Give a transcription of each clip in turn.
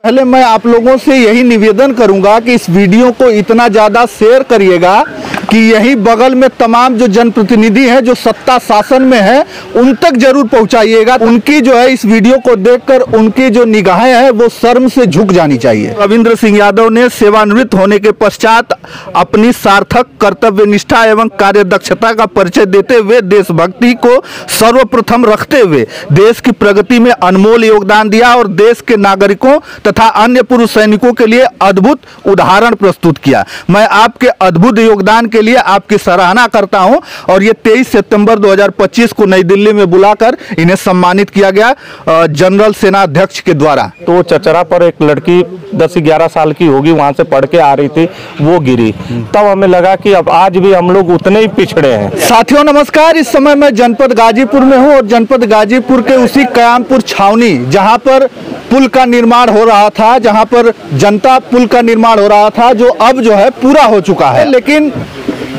पहले मैं आप लोगों से यही निवेदन करूंगा कि इस वीडियो को इतना ज़्यादा शेयर करिएगा कि यही बगल में तमाम जो जनप्रतिनिधि हैं जो सत्ता शासन में है उन तक जरूर पहुंचाइएगा। उनकी जो है इस वीडियो को देखकर उनकी जो निगाहें हैं वो शर्म से झुक जानी चाहिए। रविंद्र सिंह यादव ने सेवानिवृत्त होने के पश्चात अपनी सार्थक कर्तव्य निष्ठा एवं कार्यदक्षता का परिचय देते हुए देशभक्ति को सर्वप्रथम रखते हुए देश की प्रगति में अनमोल योगदान दिया और देश के नागरिकों तथा अन्य पूर्व सैनिकों के लिए अद्भुत उदाहरण प्रस्तुत किया। मैं आपके अद्भुत योगदान के लिए आपकी सराहना करता हूं और ये 23 सितंबर 2025 को नई दिल्ली में बुलाकर इन्हें सम्मानित किया गया जनरल सेना अध्यक्ष के द्वारा। तो चचरा पर एक लड़की 10-11 साल की होगी, वहां से पढ़ के आ रही थी, वो गिरी। तब हमें लगा कि अब आज भी हम लोग उतने ही पिछड़े हैं। साथियों नमस्कार, इस समय मैं जनपद गाजीपुर में हूं और जनपद गाजीपुर के उसी कयामपुर छावनी जहां पर पुल का निर्माण हो रहा था, जहां पर जनता पुल का निर्माण हो रहा था, जो अब जो है पूरा हो चुका है। लेकिन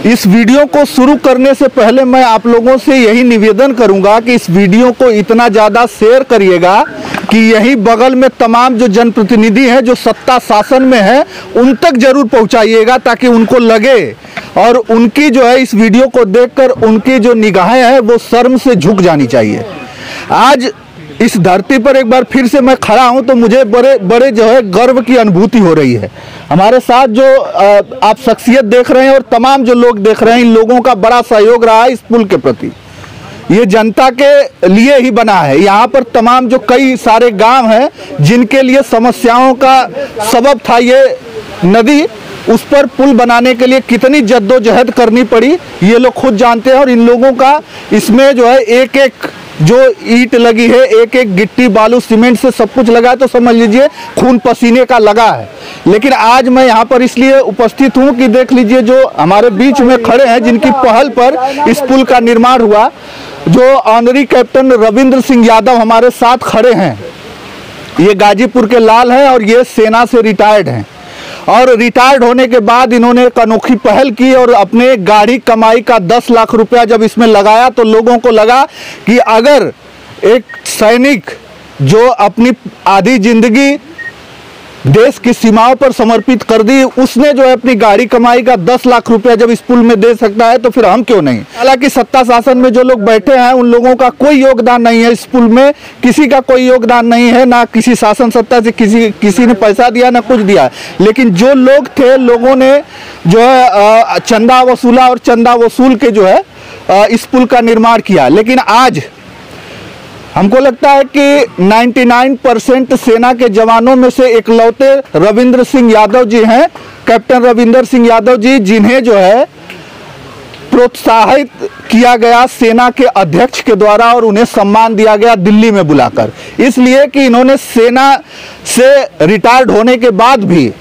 इस वीडियो को शुरू करने से पहले मैं आप लोगों से यही निवेदन करूंगा कि इस वीडियो को इतना ज़्यादा शेयर करिएगा कि यही बगल में तमाम जो जनप्रतिनिधि हैं जो सत्ता शासन में है उन तक जरूर पहुंचाइएगा, ताकि उनको लगे और उनकी जो है इस वीडियो को देखकर उनकी जो निगाहें हैं वो शर्म से झुक जानी चाहिए। आज इस धरती पर एक बार फिर से मैं खड़ा हूं तो मुझे बड़े बड़े जो है गर्व की अनुभूति हो रही है। हमारे साथ जो आप शख्सियत देख रहे हैं और तमाम जो लोग देख रहे हैं, इन लोगों का बड़ा सहयोग रहा है इस पुल के प्रति। ये जनता के लिए ही बना है। यहाँ पर तमाम जो कई सारे गांव हैं जिनके लिए समस्याओं का सबब था ये नदी, उस पर पुल बनाने के लिए कितनी जद्दोजहद करनी पड़ी ये लोग खुद जानते हैं। और इन लोगों का इसमें जो है एक एक जो ईंट लगी है, एक एक गिट्टी बालू सीमेंट से सब कुछ लगा है, तो समझ लीजिए खून पसीने का लगा है। लेकिन आज मैं यहाँ पर इसलिए उपस्थित हूँ कि देख लीजिए जो हमारे बीच में खड़े हैं, जिनकी पहल पर इस पुल का निर्माण हुआ, जो ऑनरी कैप्टन रविंद्र सिंह यादव हमारे साथ खड़े हैं। ये गाजीपुर के लाल हैं और ये सेना से रिटायर्ड हैं। और रिटायर्ड होने के बाद इन्होंने एक अनोखी पहल की और अपने गाढ़ी कमाई का 10 लाख रुपया जब इसमें लगाया तो लोगों को लगा कि अगर एक सैनिक जो अपनी आधी जिंदगी देश की सीमाओं पर समर्पित कर दी, उसने जो है अपनी गाड़ी कमाई का 10 लाख रुपया जब इस पुल में दे सकता है तो फिर हम क्यों नहीं। हालांकि सत्ता शासन में जो लोग बैठे हैं उन लोगों का कोई योगदान नहीं है, इस पुल में किसी का कोई योगदान नहीं है, ना किसी शासन सत्ता से किसी ने पैसा दिया ना कुछ दिया। लेकिन जो लोग थे, लोगों ने जो है चंदा वसूला और चंदा वसूल के जो है इस पुल का निर्माण किया। लेकिन आज हमको लगता है कि 99% सेना के जवानों में से इकलौते रविंद्र सिंह यादव जी हैं, कैप्टन रविंद्र सिंह यादव जी, जिन्हें जो है प्रोत्साहित किया गया सेना के अध्यक्ष के द्वारा और उन्हें सम्मान दिया गया दिल्ली में बुलाकर, इसलिए कि इन्होंने सेना से रिटायर्ड होने के बाद भी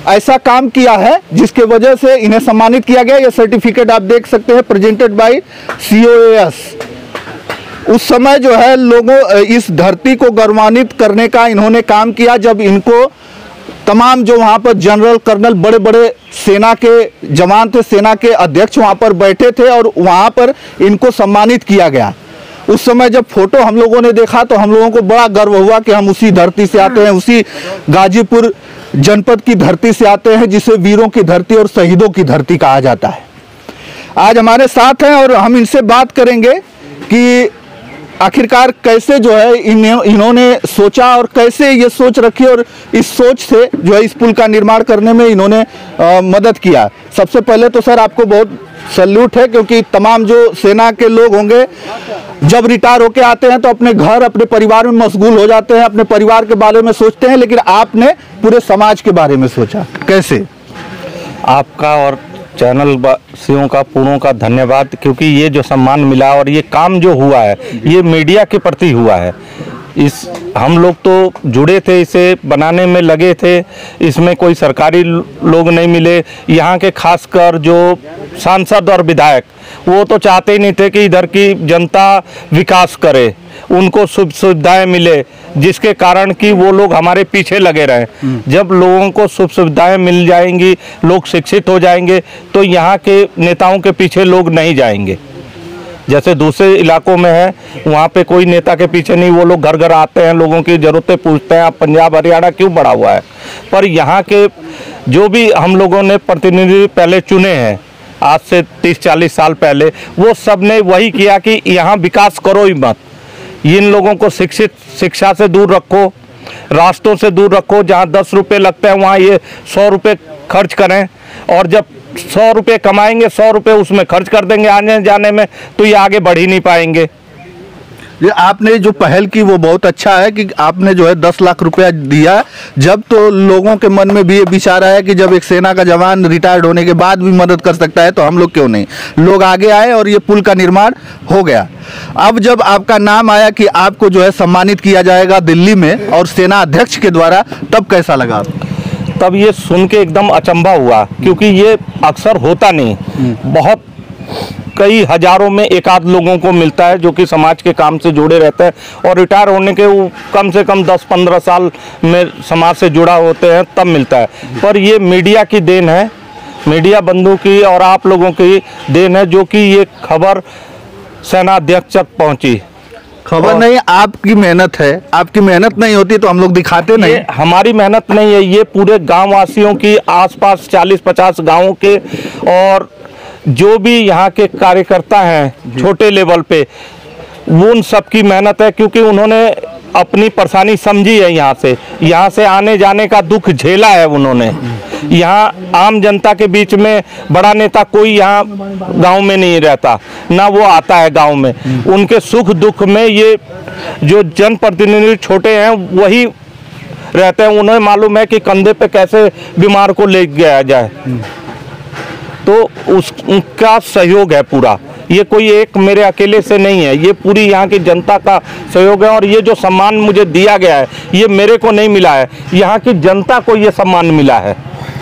ऐसा काम किया है जिसके वजह से इन्हें सम्मानित किया गया। यह सर्टिफिकेट आप देख सकते हैं, प्रेजेंटेड बाय COAS। उस समय जो है लोगों इस धरती को गौरवान्वित करने का इन्होंने काम किया, जब इनको तमाम जो वहाँ पर जनरल कर्नल बड़े बड़े सेना के जवान थे, सेना के अध्यक्ष वहाँ पर बैठे थे और वहाँ पर इनको सम्मानित किया गया। उस समय जब फोटो हम लोगों ने देखा तो हम लोगों को बड़ा गर्व हुआ कि हम उसी धरती से आते हैं, उसी गाजीपुर जनपद की धरती से आते हैं, जिसे वीरों की धरती और शहीदों की धरती कहा जाता है। आज हमारे साथ हैं और हम इनसे बात करेंगे कि आखिरकार कैसे जो है इन्होंने सोचा और कैसे ये सोच रखी और इस सोच से जो है इस पुल का निर्माण करने में इन्होंने मदद किया। सबसे पहले तो सर आपको बहुत सैल्यूट है, क्योंकि तमाम जो सेना के लोग होंगे जब रिटायर होके आते हैं तो अपने घर अपने परिवार में मशगूल हो जाते हैं, अपने परिवार के बारे में सोचते हैं, लेकिन आपने पूरे समाज के बारे में सोचा। कैसे? आपका और चैनल वासियों का पूर्णों का धन्यवाद, क्योंकि ये जो सम्मान मिला और ये काम जो हुआ है ये मीडिया के प्रति हुआ है। इस हम लोग तो जुड़े थे, इसे बनाने में लगे थे, इसमें कोई सरकारी लोग नहीं मिले। यहाँ के खासकर जो सांसद और विधायक, वो तो चाहते ही नहीं थे कि इधर की जनता विकास करे, उनको सुख सुविधाएं मिले, जिसके कारण कि वो लोग हमारे पीछे लगे रहे। जब लोगों को सुख सुविधाएं मिल जाएंगी, लोग शिक्षित हो जाएंगे, तो यहाँ के नेताओं के पीछे लोग नहीं जाएंगे। जैसे दूसरे इलाकों में है, वहाँ पे कोई नेता के पीछे नहीं, वो लोग घर घर आते हैं, लोगों की ज़रूरतें पूछते हैं, आप पंजाब हरियाणा क्यों बढ़ा हुआ है। पर यहाँ के जो भी हम लोगों ने प्रतिनिधि पहले चुने हैं, आज से 30-40 साल पहले, वो सब ने वही किया कि यहाँ विकास करो ही मत, इन लोगों को शिक्षा से दूर रखो, रास्तों से दूर रखो, जहाँ 10 रुपये लगते हैं वहाँ ये 100 रुपये खर्च करें, और जब 100 रुपये कमाएंगे 100 रुपये उसमें खर्च कर देंगे आने जाने में, तो ये आगे बढ़ ही नहीं पाएंगे। ये आपने जो पहल की वो बहुत अच्छा है कि आपने जो है 10 लाख रुपया दिया, जब तो लोगों के मन में भी ये विचार आया कि जब एक सेना का जवान रिटायर्ड होने के बाद भी मदद कर सकता है तो हम लोग क्यों नहीं, लोग आगे आए और ये पुल का निर्माण हो गया। अब जब आपका नाम आया कि आपको जो है सम्मानित किया जाएगा दिल्ली में और सेना अध्यक्ष के द्वारा, तब कैसा लगा आपको? तब ये सुन के एकदम अचंभा हुआ, क्योंकि ये अक्सर होता नहीं, बहुत कई हजारों में एक आध लोगों को मिलता है जो कि समाज के काम से जुड़े रहते हैं और रिटायर होने के वो कम से कम 10-15 साल में समाज से जुड़ा होते हैं, तब मिलता है। पर ये मीडिया की देन है, मीडिया बंधु की और आप लोगों की देन है, जो कि ये खबर सेना अध्यक्ष तक पहुंची। खबर नहीं, आपकी मेहनत है, आपकी मेहनत नहीं होती तो हम लोग दिखाते नहीं। हमारी मेहनत नहीं है, ये पूरे गांव वासियों की, आसपास 40-50 गांवों के, और जो भी यहाँ के कार्यकर्ता हैं छोटे लेवल पे, वो उन सब की मेहनत है, क्योंकि उन्होंने अपनी परेशानी समझी है, यहाँ से आने जाने का दुख झेला है उन्होंने। यहाँ आम जनता के बीच में बड़ा नेता कोई यहाँ गांव में नहीं रहता, ना वो आता है गांव में, उनके सुख दुख में ये जो जनप्रतिनिधि छोटे हैं वही रहते हैं। उन्हें मालूम है कि कंधे पे कैसे बीमार को ले गया जाए, तो उनका सहयोग है पूरा, ये कोई एक मेरे अकेले से नहीं है, ये पूरी यहाँ की जनता का सहयोग है। और ये जो सम्मान मुझे दिया गया है ये मेरे को नहीं मिला है, यहाँ की जनता को ये सम्मान मिला है।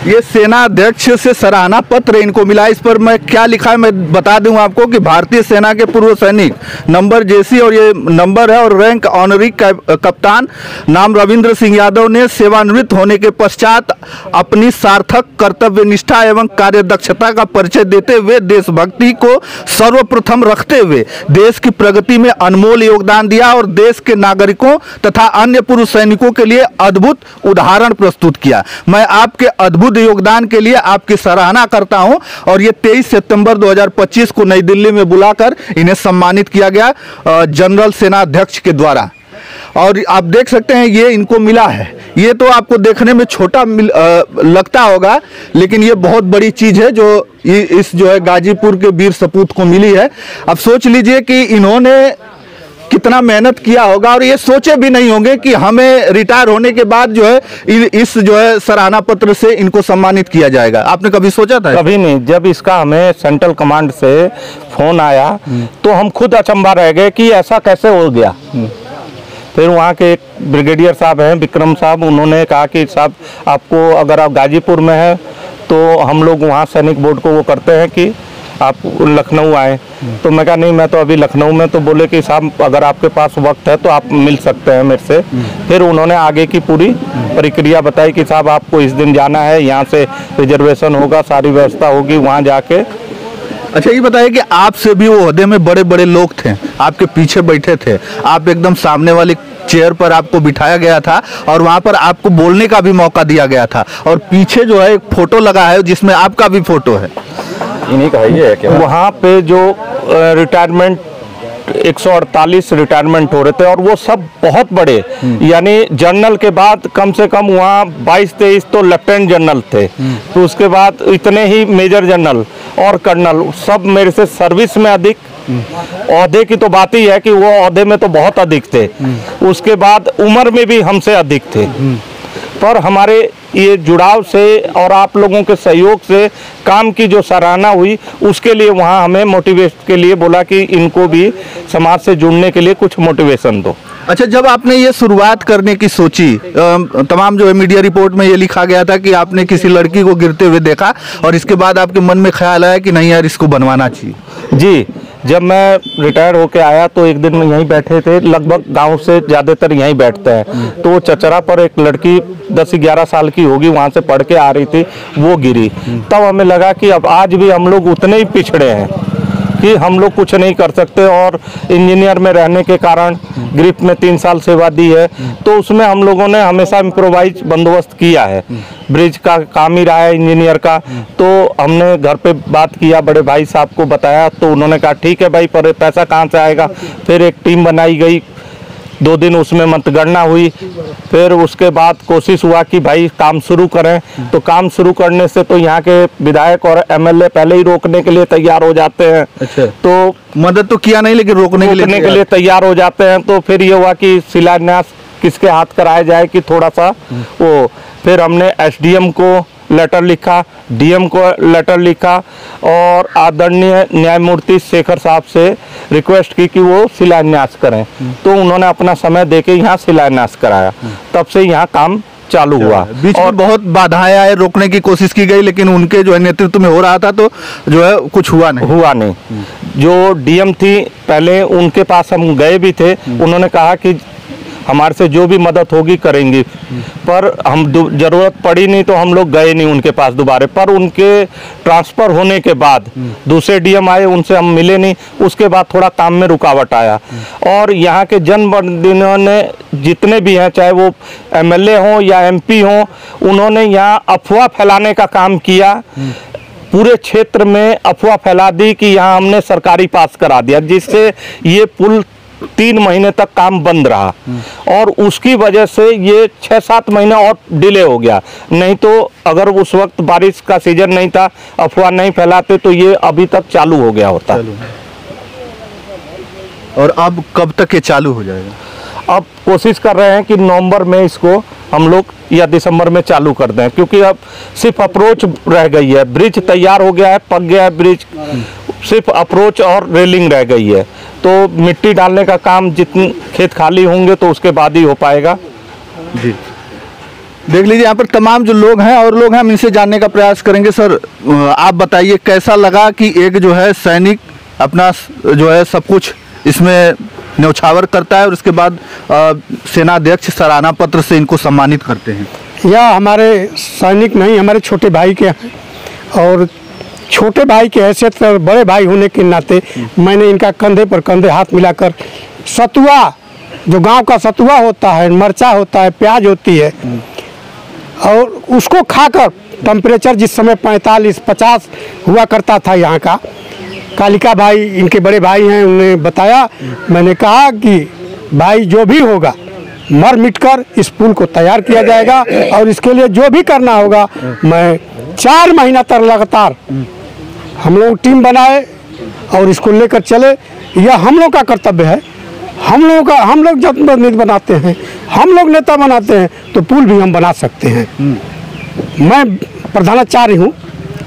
ये सेना अध्यक्ष से सराहना पत्र इनको मिला। इस पर मैं क्या लिखा है मैं बता दूं आपको कि भारतीय सेना के पूर्व सैनिक, नंबर जेसी और ये नंबर है, और रैंक ऑनरी कप्तान, नाम रविंद्र सिंह यादव ने सेवानिवृत्त होने के पश्चात अपनी सार्थक कर्तव्य निष्ठा एवं कार्यदक्षता का परिचय देते हुए देशभक्ति को सर्वप्रथम रखते हुए देश की प्रगति में अनमोल योगदान दिया और देश के नागरिकों तथा अन्य पूर्व सैनिकों के लिए अद्भुत उदाहरण प्रस्तुत किया। मैं आपके अद्भुत योगदान के लिए आपकी सराहना करता हूं। और ये 23 सितंबर 2025 को नई दिल्ली में बुलाकर इन्हें सम्मानित किया गया जनरल सेना अध्यक्ष के द्वारा। और आप देख सकते हैं ये इनको मिला है। ये तो आपको देखने में छोटा लगता होगा, लेकिन ये बहुत बड़ी चीज है जो इस जो है गाजीपुर के वीर सपूत को मिली है। अब सोच लीजिए कि इन्होंने कितना मेहनत किया होगा, और ये सोचे भी नहीं होंगे कि हमें रिटायर होने के बाद जो है इस जो है सराहना पत्र से इनको सम्मानित किया जाएगा। आपने कभी सोचा था? कभी नहीं। जब इसका हमें सेंट्रल कमांड से फोन आया तो हम खुद अचंभा रह गए कि ऐसा कैसे हो गया। फिर वहाँ के एक ब्रिगेडियर साहब हैं, विक्रम साहब, उन्होंने कहा कि साहब आपको, अगर आप गाजीपुर में हैं तो हम लोग वहाँ सैनिक बोर्ड को वो करते हैं कि आप लखनऊ आए। तो मैं कहा नहीं, मैं तो अभी लखनऊ में। तो बोले कि साहब अगर आपके पास वक्त है तो आप मिल सकते हैं मेरे से। फिर उन्होंने आगे की पूरी प्रक्रिया बताई कि साहब आपको इस दिन जाना है, यहाँ से रिजर्वेशन होगा, सारी व्यवस्था होगी, वहाँ जाके। अच्छा ये बताइए कि आपसे भी वो ओहदे में बड़े बड़े लोग थे, आपके पीछे बैठे थे, आप एकदम सामने वाली चेयर पर आपको बिठाया गया था और वहाँ पर आपको बोलने का भी मौका दिया गया था, और पीछे जो है एक फोटो लगा है जिसमें आपका भी फोटो है। इन्हीं का ही है क्या? वहाँ पे जो रिटायरमेंट 148 रिटायरमेंट हो रहे थे, और वो सब बहुत बड़े, यानी जनरल के बाद कम से कम वहाँ 22-23 तो लेफ्टिनेंट जनरल थे, तो उसके बाद इतने ही मेजर जनरल और कर्नल, सब मेरे से सर्विस में अधिक, ओहदे की तो बात ही है कि वो ओहदे में तो बहुत अधिक थे, उसके बाद उम्र में भी हमसे अधिक थे। पर हमारे ये जुड़ाव से और आप लोगों के सहयोग से काम की जो सराहना हुई, उसके लिए वहाँ हमें मोटिवेट के लिए बोला कि इनको भी समाज से जुड़ने के लिए कुछ मोटिवेशन दो। अच्छा, जब आपने ये शुरुआत करने की सोची, तमाम जो है मीडिया रिपोर्ट में ये लिखा गया था कि आपने किसी लड़की को गिरते हुए देखा और इसके बाद आपके मन में ख्याल आया कि नहीं यार इसको बनवाना चाहिए। जी, जब मैं रिटायर होके आया तो एक दिन यहीं बैठे थे, लगभग गांव से ज़्यादातर यहीं बैठते हैं, तो चचरा पर एक लड़की 10-11 साल की होगी, वहाँ से पढ़ के आ रही थी, वो गिरी। तब हमें लगा कि अब आज भी हम लोग उतने ही पिछड़े हैं कि हम लोग कुछ नहीं कर सकते, और इंजीनियर में रहने के कारण ग्रिप में 3 साल सेवा दी है, तो उसमें हम लोगों ने हमेशा इम्प्रोवाइज बंदोबस्त किया है। ब्रिज का काम ही रहा है इंजीनियर का, तो हमने घर पे बात किया, बड़े भाई साहब को बताया, तो उन्होंने कहा ठीक है भाई, पर पैसा कहाँ से आएगा। फिर एक टीम बनाई गई, 2 दिन उसमें मतगणना हुई, फिर उसके बाद कोशिश हुआ कि भाई काम शुरू करें। तो काम शुरू करने से तो यहाँ के विधायक और एमएलए पहले ही रोकने के लिए तैयार हो जाते हैं। अच्छा। तो मदद तो किया नहीं, लेकिन रोकने के लिए तैयार हो जाते हैं। तो फिर ये हुआ कि शिलान्यास किसके हाथ कराया जाए कि थोड़ा सा वो, फिर हमने एसडीएम को लेटर लिखा, डीएम को लेटर लिखा, और आदरणीय न्यायमूर्ति शेखर साहब से रिक्वेस्ट की कि वो शिलान्यास करें। तो उन्होंने अपना समय देके यहाँ शिलान्यास कराया, तब से यहाँ काम चालू हुआ। बीच में बहुत बाधाएं आए, रोकने की कोशिश की गई, लेकिन उनके जो है नेतृत्व में हो रहा था, तो जो है कुछ हुआ नहीं। जो डीएम थी पहले, उनके पास हम गए भी थे, उन्होंने कहा कि हमारे से जो भी मदद होगी करेंगे, पर हम जरूरत पड़ी नहीं तो हम लोग गए नहीं उनके पास दोबारा। पर उनके ट्रांसफ़र होने के बाद दूसरे डीएम आए, उनसे हम मिले नहीं, उसके बाद थोड़ा काम में रुकावट आया। और यहाँ के जनप्रतिनिधियों ने जितने भी हैं, चाहे वो एमएलए हों या एमपी हों, उन्होंने यहाँ अफवाह फैलाने का काम किया। पूरे क्षेत्र में अफवाह फैला दी कि यहाँ हमने सरकारी पास करा दिया, जिससे ये पुल 3 महीने तक काम बंद रहा, और उसकी वजह से ये 6-7 महीना और डिले हो गया। नहीं तो अगर उस वक्त बारिश का सीजन नहीं था, अफवाह नहीं फैलाते, तो ये अभी तक चालू हो गया होता। और अब कब तक ये चालू हो जाएगा? अब कोशिश कर रहे हैं कि नवंबर में इसको हम लोग या दिसंबर में चालू कर दें, क्योंकि अब सिर्फ अप्रोच रह गई है। ब्रिज तैयार हो गया है, पक गया है ब्रिज, सिर्फ अप्रोच और रेलिंग रह गई है। तो मिट्टी डालने का काम जितने खेत खाली होंगे तो उसके बाद ही हो पाएगा। जी, देख लीजिए यहाँ पर तमाम जो लोग हैं और लोग हैं, हम इनसे जानने का प्रयास करेंगे। सर, आप बताइए कैसा लगा कि एक जो है सैनिक अपना जो है सब कुछ इसमें न्यौछावर करता है, और उसके बाद सेनाध्यक्ष सराहना पत्र से इनको सम्मानित करते हैं। यह हमारे सैनिक नहीं, हमारे छोटे भाई के हैं, और छोटे भाई की हैसियत और बड़े भाई होने के नाते मैंने इनका कंधे पर कंधे हाथ मिलाकर सतुआ, जो गांव का सतुआ होता है, मरचा होता है, प्याज होती है, और उसको खाकर टेम्परेचर जिस समय 45-50 हुआ करता था यहाँ का, कालिका भाई इनके बड़े भाई हैं, उन्होंने बताया। मैंने कहा कि भाई जो भी होगा मर मिटकर इस पुल को तैयार किया जाएगा, और इसके लिए जो भी करना होगा, मैं 4 महीना तक लगातार हम लोग टीम बनाए और इसको लेकर चले। यह हम लोग का कर्तव्य है। हम लोग जब नेता बनाते हैं, हम लोग नेता बनाते हैं, तो पुल भी हम बना सकते हैं। मैं प्रधानाचार्य हूँ।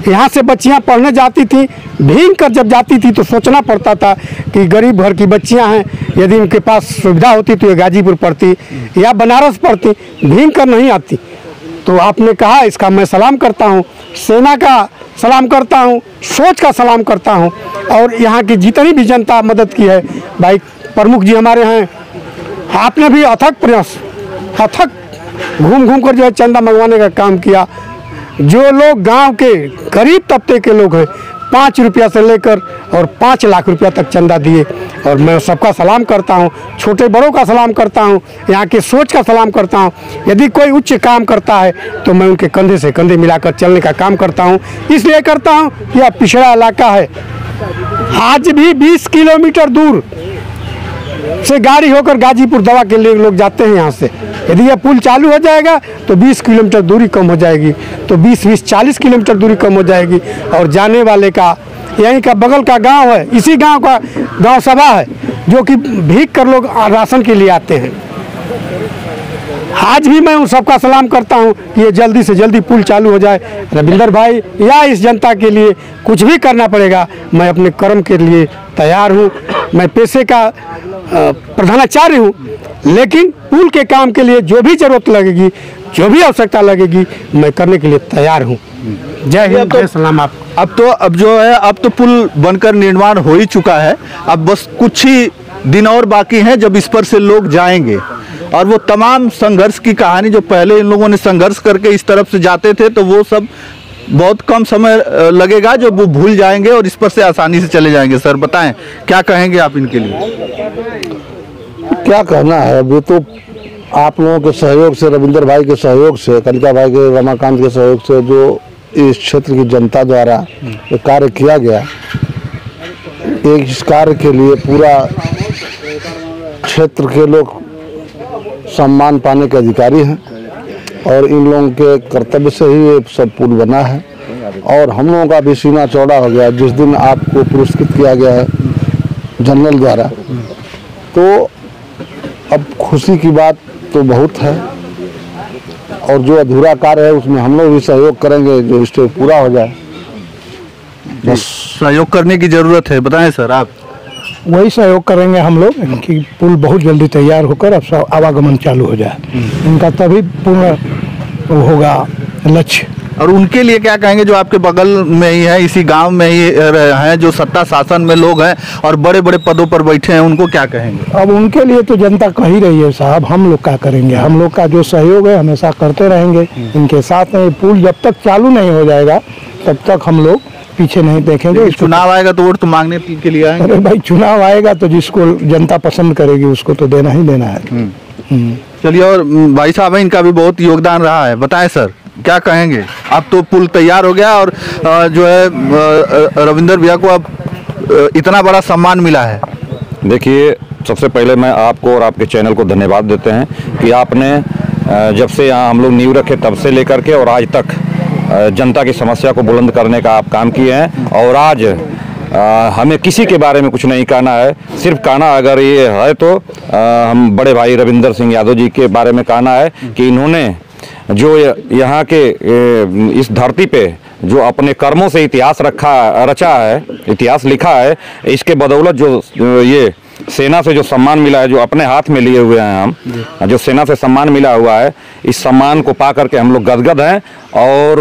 यहाँ से बच्चियाँ पढ़ने जाती थी, भीग कर जब जाती थी तो सोचना पड़ता था कि गरीब घर की बच्चियाँ हैं, यदि इनके पास सुविधा होती तो ये गाजीपुर पढ़ती या बनारस पढ़ती, भीग कर नहीं आती। तो आपने कहा, इसका मैं सलाम करता हूँ, सेना का सलाम करता हूँ, सोच का सलाम करता हूँ, और यहाँ की जितनी भी जनता मदद की है। भाई प्रमुख जी हमारे हैं, आपने भी अथक प्रयास, अथक घूम कर जो है चंदा मंगवाने का काम किया। जो लोग गांव के गरीब तबके के लोग हैं, 5 रुपया से लेकर और 5 लाख रुपया तक चंदा दिए, और मैं सबका सलाम करता हूं, छोटे बड़ों का सलाम करता हूं, यहाँ के सोच का सलाम करता हूं। यदि कोई उच्च काम करता है तो मैं उनके कंधे से कंधे मिलाकर चलने का काम करता हूं। इसलिए करता हूं कि यह पिछड़ा इलाका है। आज भी 20 किलोमीटर दूर से गाड़ी होकर गाजीपुर दवा के लिए लोग जाते हैं यहाँ से। यदि यह पुल चालू हो जाएगा तो 20 किलोमीटर दूरी कम हो जाएगी, तो 20-40 किलोमीटर दूरी कम हो जाएगी। और जाने वाले का यहीं का बगल का गांव है, इसी गांव का गांव सभा है, जो कि भीग कर लोग राशन के लिए आते हैं। आज भी मैं उन सबका सलाम करता हूं कि ये जल्दी से जल्दी पुल चालू हो जाए। रविंदर भाई या इस जनता के लिए कुछ भी करना पड़ेगा, मैं अपने कर्म के लिए तैयार हूं। मैं पेशे का प्रधानाचार्य हूं, लेकिन पुल के काम के लिए जो भी जरूरत लगेगी, जो भी आवश्यकता लगेगी, मैं करने के लिए तैयार हूं। जय हिंद, जय सलाम। आप अब जो है अब तो पुल बनकर निर्माण हो ही चुका है। अब बस कुछ ही दिन और बाकी हैं जब इस पर से लोग जाएंगे, और वो तमाम संघर्ष की कहानी जो पहले इन लोगों ने संघर्ष करके इस तरफ से जाते थे, तो वो सब बहुत कम समय लगेगा जो वो भूल जाएंगे और इस पर से आसानी से चले जाएंगे। सर बताएं क्या कहेंगे आप इनके लिए? क्या कहना है, अभी तो आप लोगों के सहयोग से, रविंदर भाई के सहयोग से, कलिका भाई के, रमाकांत के सहयोग से जो इस क्षेत्र की जनता द्वारा ये कार्य किया गया, एक इस कार्य के लिए पूरा क्षेत्र के लोग सम्मान पाने के अधिकारी हैं और इन लोगों के कर्तव्य से ही ये सब पुल बना है। और हम लोगों का भी सीना चौड़ा हो गया जिस दिन आपको पुरस्कृत किया गया है जनरल द्वारा, तो अब खुशी की बात तो बहुत है और जो अधूरा कार्य है उसमें हम लोग भी सहयोग करेंगे जो इससे पूरा हो जाए। बस सहयोग करने की जरूरत है। बताएं सर आप। वही सहयोग करेंगे हम लोग कि पुल बहुत जल्दी तैयार होकर अब सब आवागमन चालू हो जाए, इनका तभी पूर्ण होगा लक्ष्य। और उनके लिए क्या कहेंगे जो आपके बगल में ही है, इसी गांव में ही हैं, जो सत्ता शासन में लोग हैं और बड़े बड़े पदों पर बैठे हैं, उनको क्या कहेंगे? अब उनके लिए तो जनता कह ही रही है साहब, हम लोग क्या करेंगे? हम लोग का जो सहयोग है हमेशा करते रहेंगे इनके साथ में। पुल जब तक चालू नहीं हो जाएगा तब तक हम लोग पीछे नहीं देखेंगे। चुनाव आएगा तो वोट तो मांगने के लिए आएंगे। अरे भाई, चुनाव आएगा तो जिसको जनता पसंद करेगी उसको तो देना ही देना है। चलिए, और भाई साहब है, इनका भी बहुत योगदान रहा है। बताएं सर क्या कहेंगे? अब तो पुल तैयार हो गया और जो है रविंदर भैया को अब इतना बड़ा सम्मान मिला है। देखिए, सबसे पहले मैं आपको और आपके चैनल को धन्यवाद देते हैं कि आपने जब से यहाँ हम लोग नींव रखे तब से लेकर के और आज तक जनता की समस्या को बुलंद करने का आप काम किए हैं। और आज हमें किसी के बारे में कुछ नहीं कहना है, सिर्फ कहना अगर ये है तो हम बड़े भाई रविंदर सिंह यादव जी के बारे में कहना है कि इन्होंने जो यहाँ के इस धरती पे जो अपने कर्मों से इतिहास रचा है, इतिहास लिखा है, इसके बदौलत जो ये सेना से जो सम्मान मिला है, जो अपने हाथ में लिए हुए हैं हम, जो सेना से सम्मान मिला हुआ है, इस सम्मान को पा करके हम लोग गदगद हैं। और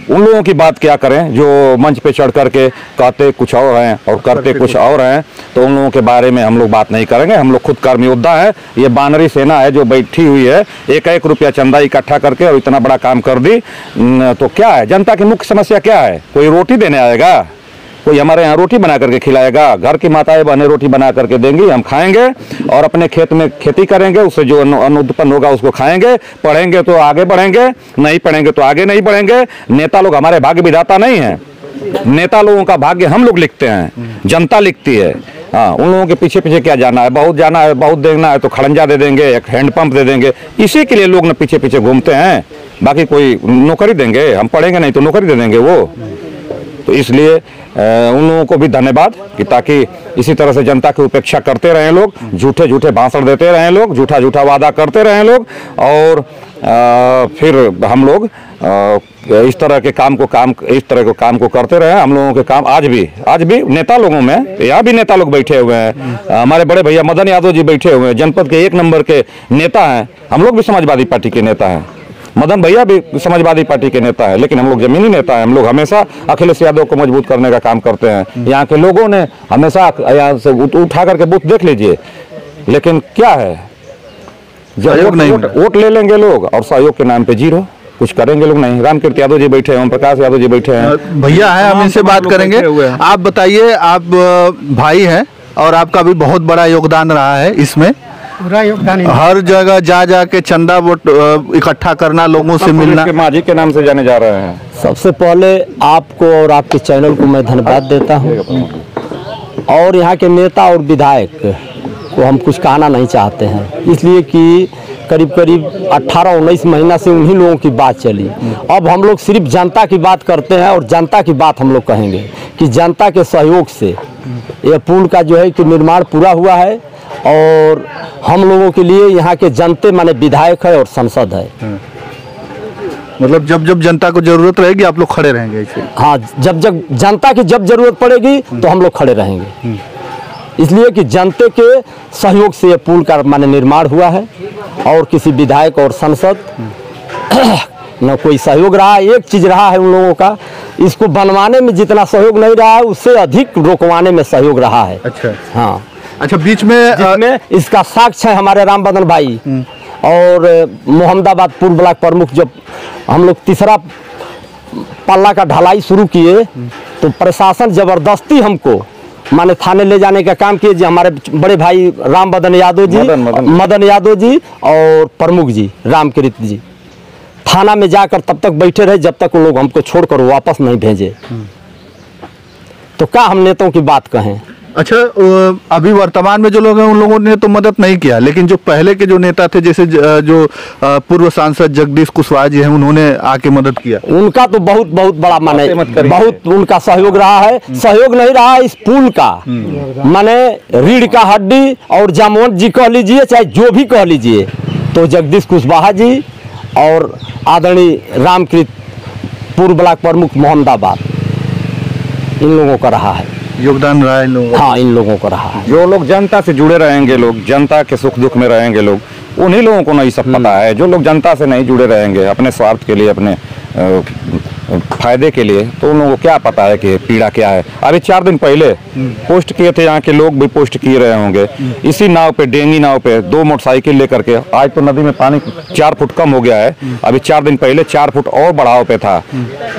उन लोगों की बात क्या करें जो मंच पे चढ़ करके कहते कुछ और हैं और करते कुछ और हैं, तो उन लोगों के बारे में हम लोग बात नहीं करेंगे। हम लोग खुद कर्म योद्धा है। ये बानरी सेना है जो बैठी हुई है, एक रुपया चंदा इकट्ठा करके और इतना बड़ा काम कर दी। तो क्या है, जनता की मुख्य समस्या क्या है? कोई रोटी देने आएगा? कोई हमारे यहाँ रोटी बना करके खिलाएगा? घर की माताएं बहनें रोटी बना करके देंगी, हम खाएंगे और अपने खेत में खेती करेंगे, उससे जो अन्न उत्पन्न होगा उसको खाएंगे। पढ़ेंगे तो आगे बढ़ेंगे, नहीं पढ़ेंगे तो आगे नहीं बढ़ेंगे। नेता लोग हमारे भाग्य विधाता नहीं हैं, नेता लोगों का भाग्य हम लोग लिखते हैं, जनता लिखती है। हाँ, उन लोगों के पीछे पीछे क्या जाना है? बहुत जाना है, बहुत देखना है तो खड़ंजा दे देंगे, एक हैंडपंप दे देंगे। इसी के लिए लोग न पीछे पीछे घूमते हैं। बाकी कोई नौकरी देंगे? हम पढ़ेंगे नहीं तो नौकरी दे देंगे वो। तो इसलिए उन लोगों को भी धन्यवाद कि ताकि इसी तरह से जनता की उपेक्षा करते रहें लोग, झूठे झूठे भाषण देते रहें लोग, झूठा झूठा वादा करते रहें लोग, और फिर हम लोग इस तरह के काम को करते रहें। हम लोगों के काम आज भी नेता लोगों में, यहाँ भी नेता लोग बैठे हुए हैं, हमारे बड़े भैया मदन यादव जी बैठे हुए हैं, जनपद के 1 नंबर के नेता हैं। हम लोग भी समाजवादी पार्टी के नेता हैं, मदन भैया भी समाजवादी पार्टी के नेता है, लेकिन हम लोग जमीनी नेता हैं। हम लोग हमेशा अखिलेश यादव को मजबूत करने का काम करते हैं। यहाँ के लोगों ने हमेशा यहाँ से उठा करके बूथ देख लीजिए, लेकिन क्या है, सहयोग नहीं, वोट ले लेंगे लोग और सहयोग के नाम पे जीरो, कुछ करेंगे लोग नहीं। रामकीर्त यादव जी बैठे हैं, ओम प्रकाश यादव जी बैठे हैं, भैया हैं, हम इनसे बात करेंगे। आप बताइए, आप भाई हैं और आपका भी बहुत बड़ा योगदान रहा है इसमें। पूरा योगदान हर जगह जा के चंदा वोट इकट्ठा करना, लोगों से मिलना, माझी के नाम से जाने जा रहे हैं। सबसे पहले आपको और आपके चैनल को मैं धन्यवाद देता हूं, और यहाँ के नेता और विधायक को हम कुछ कहना नहीं चाहते हैं, इसलिए कि करीब 18-19 महीना से उन्हीं लोगों की बात चली। अब हम लोग सिर्फ जनता की बात करते हैं और जनता की बात हम लोग कहेंगे कि जनता के सहयोग से यह पुल का जो है कि निर्माण पूरा हुआ है, और हम लोगों के लिए यहाँ के जनते माने विधायक है और सांसद है। मतलब जब जनता को जरूरत रहेगी आप लोग खड़े रहेंगे ऐसे? हाँ, जब जनता की जब जरूरत पड़ेगी तो हम लोग खड़े रहेंगे, इसलिए कि जनते के सहयोग से ये पुल का माने निर्माण हुआ है, और किसी विधायक और सांसद न कोई सहयोग रहा। एक चीज रहा है उन लोगों का, इसको बनवाने में जितना सहयोग नहीं रहा है उससे अधिक रोकवाने में सहयोग रहा है। अच्छा, हाँ, अच्छा, बीच में इसका साक्ष्य है हमारे राम बदन भाई और मोहम्मदाबाद पूर्व ब्लॉक प्रमुख, जब हम लोग तीसरा पल्ला का ढलाई शुरू किए तो प्रशासन ज़बरदस्ती हमको माने थाने ले जाने का काम किए। जी हमारे बड़े भाई राम बदन यादव जी, मदन यादव जी और प्रमुख जी रामकृत जी थाना में जाकर तब तक बैठे रहे जब तक वो लोग हमको छोड़कर वापस नहीं भेजे। तो क्या हम नेताओं की बात कहें। अच्छा, अभी वर्तमान में जो लोग हैं उन लोगों ने तो मदद नहीं किया, लेकिन जो पहले के जो नेता थे जैसे जो पूर्व सांसद जगदीश कुशवाहा जी हैं उन्होंने आके मदद किया। उनका तो बहुत बहुत बड़ा माने बहुत उनका सहयोग रहा है। सहयोग नहीं रहा इस पुल का माने रीढ़ का हड्डी और जामवंत जी कह लीजिए चाहे जो भी कह लीजिए तो जगदीश कुशवाहा जी और आदरणीय रामकृत पूर्व ब्लॉक प्रमुख मोहम्मदाबाद इन लोगों का रहा है योगदान रहा है इन लोगों। हाँ, इन लोगों का रहा है। जो लोग जनता से जुड़े रहेंगे, लोग जनता के सुख दुख में रहेंगे, लोग उन्हीं लोगों को नहीं सब पता है। जो लोग जनता से नहीं जुड़े रहेंगे अपने स्वार्थ के लिए, अपने फायदे के लिए, तो उन लोगों को क्या पता है कि पीड़ा क्या है। अभी 4 दिन पहले पोस्ट किए थे, यहाँ के लोग भी पोस्ट किए रहे होंगे, इसी नाव पे डेंगी नाव पे 2 मोटरसाइकिल लेकर के। आज तो नदी में पानी 4 फुट कम हो गया है, अभी 4 दिन पहले 4 फुट और बढ़ाव पे था।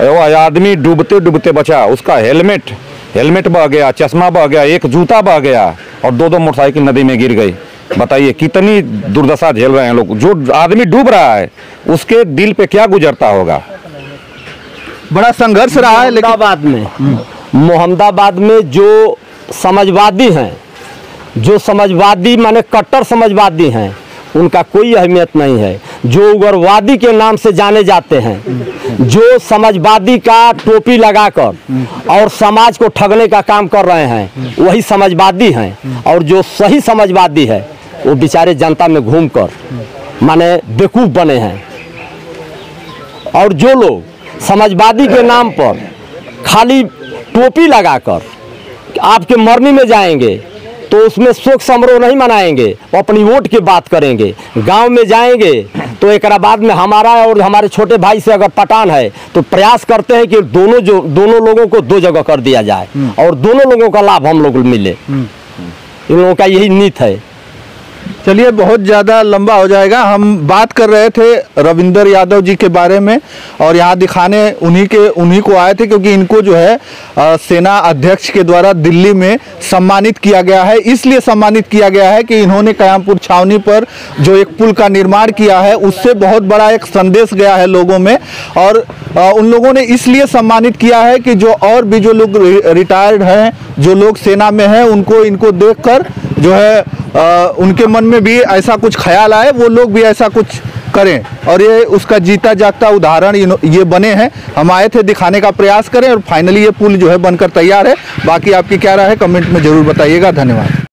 वो आदमी डूबते डूबते बचा, उसका हेलमेट बह गया, चश्मा बह गया, एक जूता बह गया और 2 मोटरसाइकिल नदी में गिर गई। बताइए कितनी दुर्दशा झेल रहे हैं लोग। जो आदमी डूब रहा है उसके दिल पे क्या गुजरता होगा। बड़ा संघर्ष रहा है। लेकिन मोहम्मदाबाद में जो समाजवादी हैं, जो समाजवादी माने कट्टर समाजवादी हैं, उनका कोई अहमियत नहीं है। जो उग्रवादी के नाम से जाने जाते हैं, जो समाजवादी का टोपी लगाकर और समाज को ठगने का काम कर रहे हैं, वही समाजवादी हैं। और जो सही समाजवादी है वो बेचारे जनता में घूमकर माने बेवकूफ़ बने हैं। और जो लोग समाजवादी के नाम पर खाली टोपी लगाकर आपके मरनी में जाएंगे तो उसमें शोक समारोह नहीं मनाएंगे, वो अपनी वोट की बात करेंगे। गांव में जाएंगे तो एक बाद में हमारा और हमारे छोटे भाई से अगर पटान है तो प्रयास करते हैं कि दोनों लोगों को 2 जगह कर दिया जाए और दोनों लोगों का लाभ हम लोग मिले। इन लोगों का यही नीत है। चलिए, बहुत ज़्यादा लंबा हो जाएगा। हम बात कर रहे थे रविंदर यादव जी के बारे में और यहाँ दिखाने उन्हीं को आए थे क्योंकि इनको जो है सेना अध्यक्ष के द्वारा दिल्ली में सम्मानित किया गया है। इसलिए सम्मानित किया गया है कि इन्होंने कयामपुर छावनी पर जो एक पुल का निर्माण किया है उससे बहुत बड़ा एक संदेश गया है लोगों में। और उन लोगों ने इसलिए सम्मानित किया है कि जो और भी जो लोग रिटायर्ड हैं, जो लोग सेना में हैं, इनको देखकर जो है उनके मन में भी ऐसा कुछ ख्याल आए, वो लोग भी ऐसा कुछ करें। और ये उसका जीता जागता उदाहरण ये बने हैं। हम आए थे दिखाने का प्रयास करें और फाइनली ये पुल जो है बनकर तैयार है। बाकी आपकी क्या राय है कमेंट में ज़रूर बताइएगा। धन्यवाद।